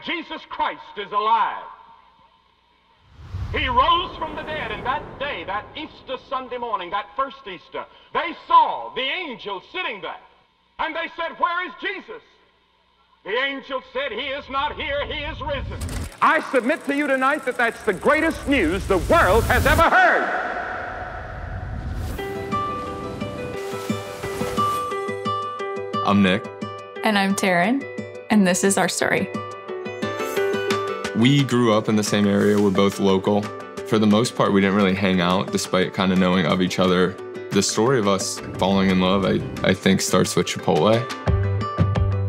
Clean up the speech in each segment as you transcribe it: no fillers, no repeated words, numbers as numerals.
Jesus Christ is alive. He rose from the dead, and that day, that Easter Sunday morning, that first Easter, they saw the angel sitting there. And they said, "Where is Jesus?" The angel said, "He is not here, he is risen." I submit to you tonight that that's the greatest news the world has ever heard. I'm Nick. And I'm Taryn, and this is our story. We grew up in the same area. We're both local. For the most part, we didn't really hang out despite kind of knowing of each other. The story of us falling in love, I think, starts with Chipotle.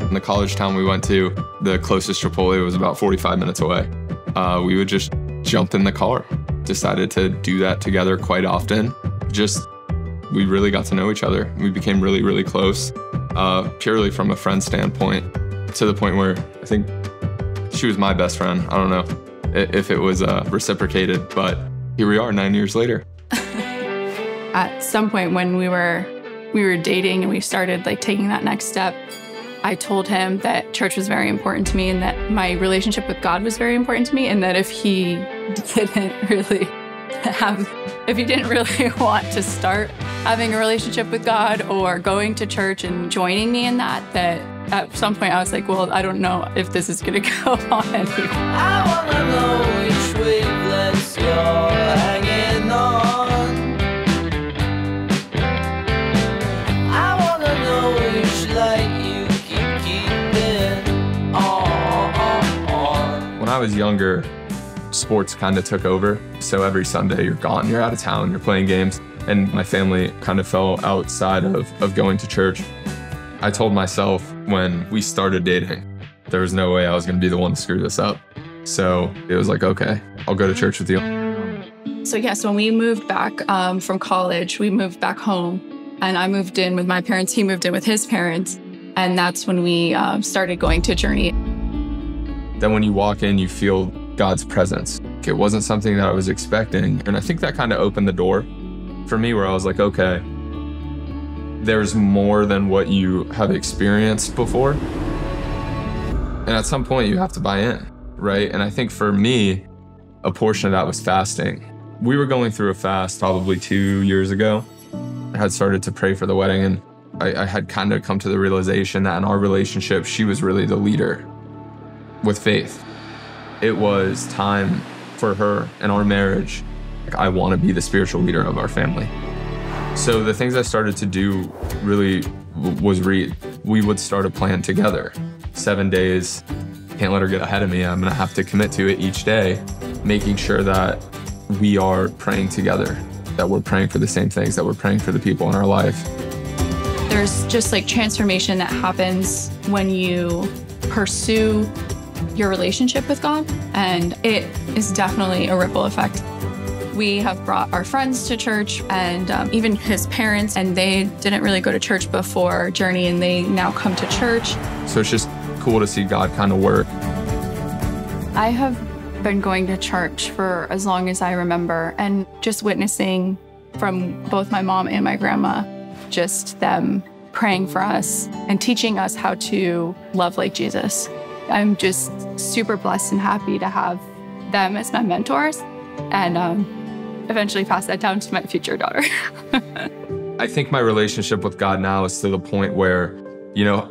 In the college town we went to, the closest Chipotle was about 45 minutes away. We would just jump in the car. Decided to do that together quite often. We really got to know each other. We became really, really close, purely from a friend standpoint, to the point where I think she was my best friend. I don't know if it was reciprocated, but here we are 9 years later. At some point when we were dating and we started taking that next step, I told him that church was very important to me and that my relationship with God was very important to me, and that if he didn't really want to start having a relationship with God or going to church and joining me in that at some point I was like, well, I don't know if this is going to go on anymore. I wanna know which wavelengths you're hanging on. I wanna know which light you keeping on. When I was younger, sports kind of took over. So every Sunday you're gone, you're out of town, you're playing games. And my family kind of fell outside of going to church. I told myself when we started dating, there was no way I was going to be the one to screw this up. So it was like, okay, I'll go to church with you. So yes, when we moved back from college, we moved back home, and I moved in with my parents, he moved in with his parents. And that's when we started going to Journey. Then when you walk in, you feel God's presence. It wasn't something that I was expecting. And I think that kind of opened the door for me, where I was like, okay, there's more than what you have experienced before. And at some point you have to buy in, right? And I think for me, a portion of that was fasting. We were going through a fast probably 2 years ago. I had started to pray for the wedding, and I had kind of come to the realization that in our relationship, she was really the leader with faith. It was time for her and our marriage. I want to be the spiritual leader of our family. So the things I started to do really was read. We would start a plan together. 7 days, can't let her get ahead of me. I'm gonna have to commit to it each day, making sure that we are praying together, that we're praying for the same things, that we're praying for the people in our life. There's just transformation that happens when you pursue your relationship with God, and it is definitely a ripple effect. We have brought our friends to church, and even his parents, and they didn't really go to church before Journey, and they now come to church. So it's just cool to see God kind of work. I have been going to church for as long as I remember, and just witnessing from both my mom and my grandma, just them praying for us and teaching us how to love like Jesus. I'm just super blessed and happy to have them as my mentors, and eventually pass that down to my future daughter. I think my relationship with God now is to the point where,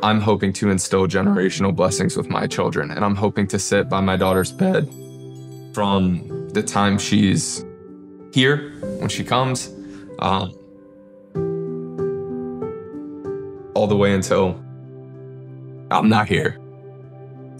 I'm hoping to instill generational blessings with my children, and I'm hoping to sit by my daughter's bed from the time she's here, when she comes, all the way until I'm not here.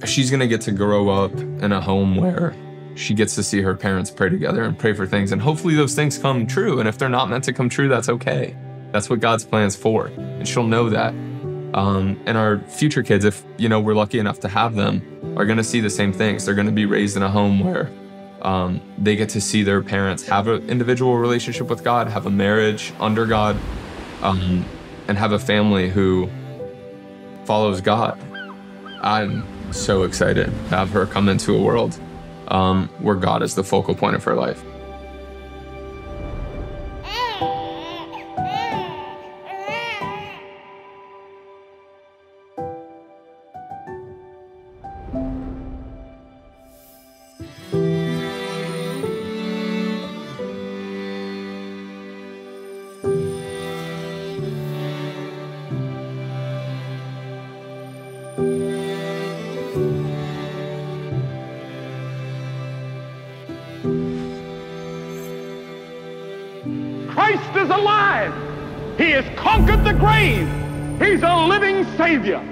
She's gonna get to grow up in a home where she gets to see her parents pray together and pray for things, and hopefully those things come true. And if they're not meant to come true, that's okay. That's what God's plan's for, and she'll know that. And our future kids, if we're lucky enough to have them, are gonna see the same things. They're gonna be raised in a home where they get to see their parents have an individual relationship with God, have a marriage under God, and have a family who follows God. I'm so excited to have her come into a world where God is the focal point of her life. Christ is alive. He has conquered the grave. He's a living Savior.